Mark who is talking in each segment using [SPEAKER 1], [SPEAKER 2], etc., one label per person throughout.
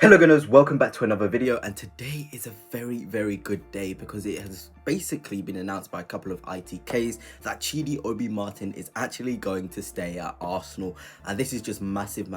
[SPEAKER 1] Hello gunners, welcome back to another video, and today is a very good day because it has basically been announced by a couple of ITKs that Chidi Obi Martin is actually going to stay at Arsenal, and this is just massive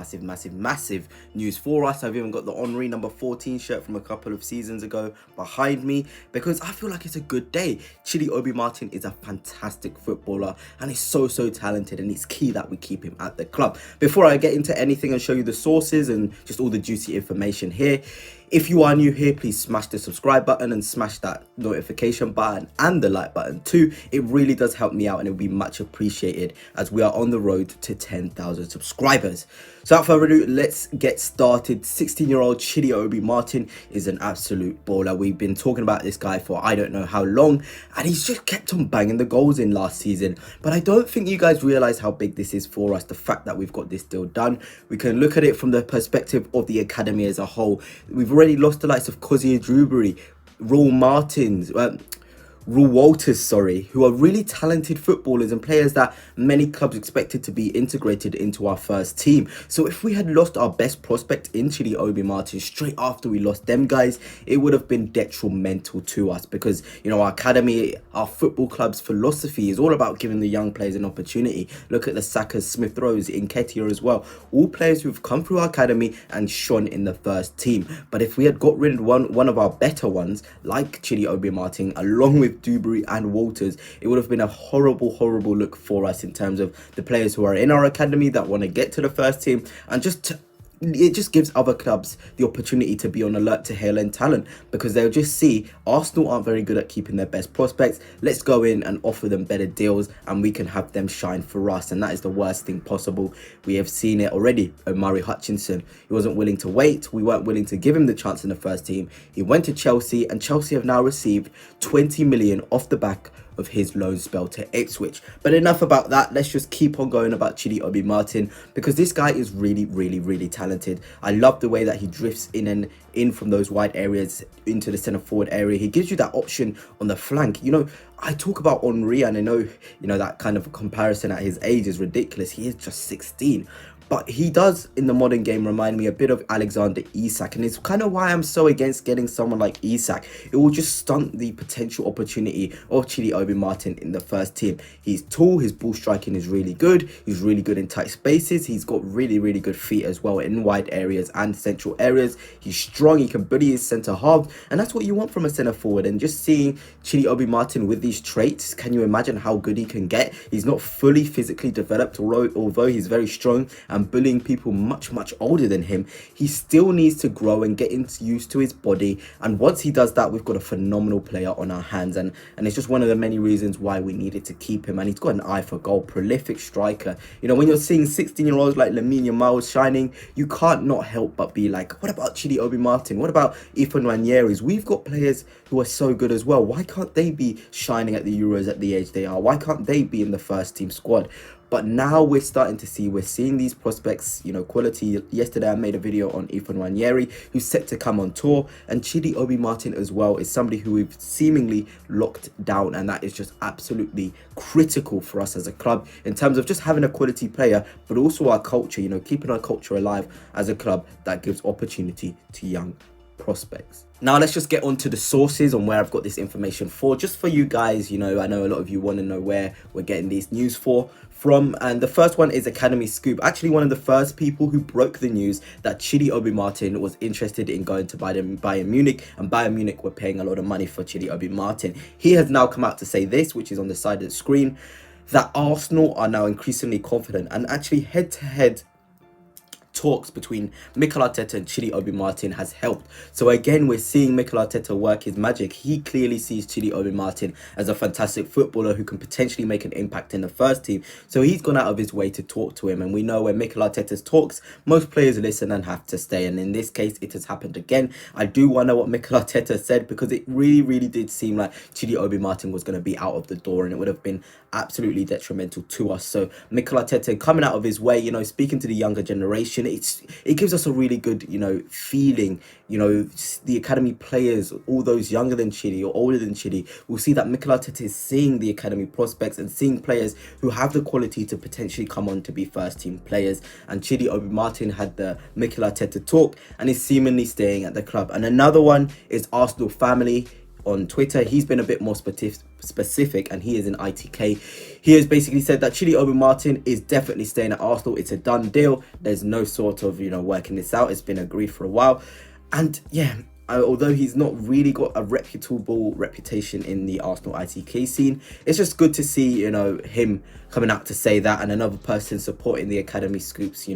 [SPEAKER 1] news for us. I've even got the Henry number 14 shirt from a couple of seasons ago behind me because I feel like it's a good day. Chidi Obi Martin is a fantastic footballer and he's so talented, and it's key that we keep him at the club. Before I get into anything and show you the sources and just all the juicy information here, if you are new here, please smash the subscribe button and smash that notification button and the like button too. It really does help me out and it will be much appreciated as we are on the road to 10,000 subscribers. So without further ado, let's get started. 16-year-old Chidi Obi Martin is an absolute baller. We've been talking about this guy for I don't know how long, and he's just kept on banging the goals in last season. But I don't think you guys realize how big this is for us, the fact that we've got this deal done. We can look at it from the perspective of the academy as a whole. We've already lost the likes of Kozia Drewbury, Rule Walters, who are really talented footballers and players that many clubs expected to be integrated into our first team. So if we had lost our best prospect in Chidi Obi Martin straight after we lost them guys, it would have been detrimental to us because, you know, our academy, our football club's philosophy is all about giving the young players an opportunity. Look at the Sakas, Smith Rowes, Nketiah as well. All players who've come through our academy and shone in the first team. But if we had got rid of one of our better ones, like Chidi Obi Martin, along with Dewberry and Walters, it would have been a horrible look for us in terms of the players who are in our academy that want to get to the first team, and it just gives other clubs the opportunity to be on alert to hale and talent because they'll just see Arsenal aren't very good at keeping their best prospects. Let's go in and offer them better deals and we can have them shine for us, and that is the worst thing possible. We have seen it already. Omari Hutchinson, he wasn't willing to wait. We weren't willing to give him the chance in the first team. He went to Chelsea, and Chelsea have now received 20 million off the back of his loan spell to Ipswich. But enough about that. Let's just keep on going about Chidi Obi Martin because this guy is really talented. I love the way that he drifts in and in from those wide areas into the centre forward area. He gives you that option on the flank. You know, I talk about Henry, and I know, you know, that kind of comparison at his age is ridiculous. He is just 16. But he does, in the modern game, remind me a bit of Alexander Isak. And it's kind of why I'm so against getting someone like Isak. It will just stunt the potential opportunity of Chidi Obi Martin in the first team. He's tall, his ball striking is really good. He's really good in tight spaces. He's got really good feet as well in wide areas and central areas. He's strong, he can bully his centre half. And that's what you want from a centre forward. And just seeing Chidi Obi Martin with these traits, can you imagine how good he can get? He's not fully physically developed, although he's very strong and bullying people much older than him. He still needs to grow and get used to his body, and once he does that, we've got a phenomenal player on our hands, and it's just one of the many reasons why we needed to keep him. And he's got an eye for goal, prolific striker. You know, when you're seeing 16-year-olds like Lamine Yamal shining, you can't not help but be like, what about Chidi Obi Martin? What about Ethan Nwaneri's? We've got players who are so good as well. Why can't they be shining at the Euros at the age they are? Why can't they be in the first team squad? But now we're starting to see, we're seeing these prospects, you know, quality. Yesterday I made a video on Ethan Nwaneri, who's set to come on tour, and Chidi Obi Martin as well is somebody who we've seemingly locked down, and that is just absolutely critical for us as a club in terms of just having a quality player, but also our culture, you know, keeping our culture alive as a club that gives opportunity to young prospects. Now let's just get on to the sources on where I've got this information for, just for you guys. You know, I know a lot of you want to know where we're getting these news from, and the first one is Academy Scoop, actually one of the first people who broke the news that Chidi Obi Martin was interested in going to Bayern Munich, and Bayern Munich were paying a lot of money for Chidi Obi Martin. He has now come out to say this, which is on the side of the screen, that Arsenal are now increasingly confident, and actually head-to-head talks between Mikel Arteta and Chidi Obi Martin has helped. So again, we're seeing Mikel Arteta work his magic. He clearly sees Chidi Obi Martin as a fantastic footballer who can potentially make an impact in the first team. So he's gone out of his way to talk to him. And we know when Mikel Arteta talks, most players listen and have to stay. And in this case, it has happened again. I do wonder what Mikel Arteta said, because it really did seem like Chidi Obi Martin was going to be out of the door, and it would have been absolutely detrimental to us. So Mikel Arteta coming out of his way, you know, speaking to the younger generation, reputation. It gives us a really good, feeling. The academy players, all those younger than Chidi or older than Chidi, will see that Mikel Arteta is seeing the academy prospects and seeing players who have the quality to potentially come on to be first team players. And Chidi Obi Martin had the Mikel Arteta talk and is seemingly staying at the club. And another one is Arsenal family. On Twitter, he's been a bit more specific, and he is in ITK. He has basically said that Chidi Obi Martin is definitely staying at Arsenal. It's a done deal. There's no sort of, working this out. It's been agreed for a while. And yeah, although he's not really got a reputable reputation in the Arsenal ITK scene, it's just good to see, him coming out to say that, and another person supporting the Academy Scoops,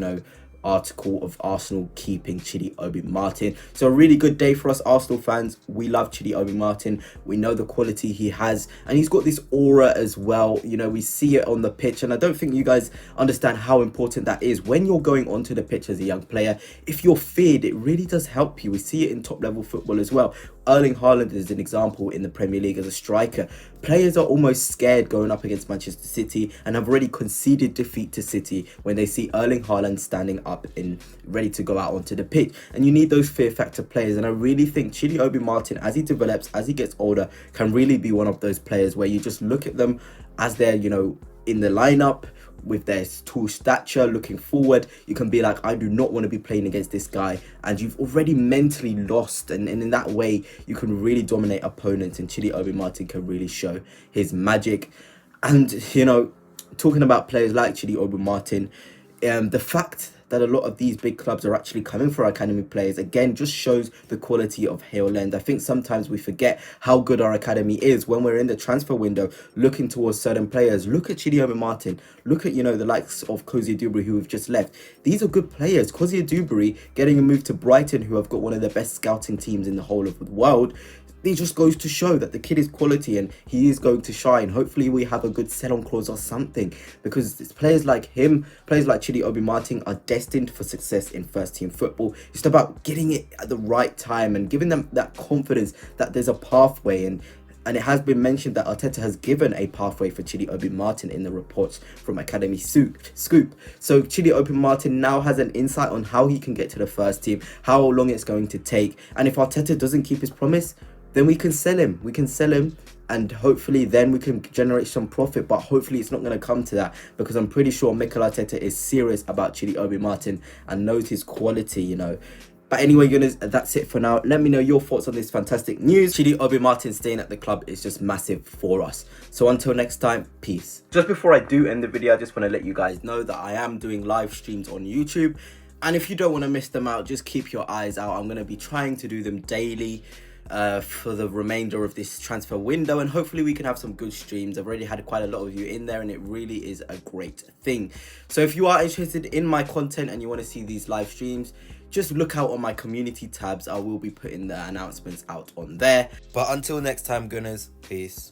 [SPEAKER 1] article of Arsenal keeping Chidi Obi Martin. So a really good day for us Arsenal fans. We love Chidi Obi Martin. We know the quality he has, and he's got this aura as well. We see it on the pitch, and I don't think you guys understand how important that is. When you're going onto the pitch as a young player, if you're feared, it really does help you. We see it in top level football as well. Erling Haaland is an example in the Premier League as a striker. Players are almost scared going up against Manchester City and have already conceded defeat to City when they see Erling Haaland standing up and ready to go out onto the pitch. And you need those fear factor players. And I really think Chidi Obi Martin, as he develops, as he gets older, can really be one of those players where you just look at them as they're, in the lineup with their tall stature, looking forward, you can be like, I do not want to be playing against this guy, and you've already mentally lost, and in that way you can really dominate opponents, and Chidi Obi Martin can really show his magic. And talking about players like Chidi Obi Martin, the fact that a lot of these big clubs are actually coming for academy players, again, just shows the quality of hale. I think sometimes we forget how good our academy is when we're in the transfer window looking towards certain players. Look at Chidi Obi Martin. Look at, the likes of Cozy Dubry, who have just left. These are good players. Cozy Dubry getting a move to Brighton, who have got one of the best scouting teams in the whole of the world. It just goes to show that the kid is quality and he is going to shine. Hopefully we have a good sell-on clause or something, because players like him, players like Chidi Obi Martin, are destined for success in first team football. It's about getting it at the right time and giving them that confidence that there's a pathway. And it has been mentioned that Arteta has given a pathway for Chidi Obi Martin in the reports from Academy Scoop. So Chidi Obi Martin now has an insight on how he can get to the first team, how long it's going to take. And if Arteta doesn't keep his promise, then we can sell him. And hopefully then we can generate some profit. But hopefully it's not going to come to that, because I'm pretty sure Mikel Arteta is serious about Chidi Obi Martin and knows his quality, But anyway, guys, that's it for now. Let me know your thoughts on this fantastic news. Chidi Obi Martin staying at the club is just massive for us. So until next time, peace. Just before I do end the video, I just want to let you guys know that I am doing live streams on YouTube. And if you don't want to miss them out, just keep your eyes out. I'm going to be trying to do them daily for the remainder of this transfer window, and hopefully we can have some good streams. I've already had quite a lot of you in there, and it really is a great thing. So if you are interested in my content and you want to see these live streams, just look out on my community tabs. I will be putting the announcements out on there. But until next time, Gunners, peace.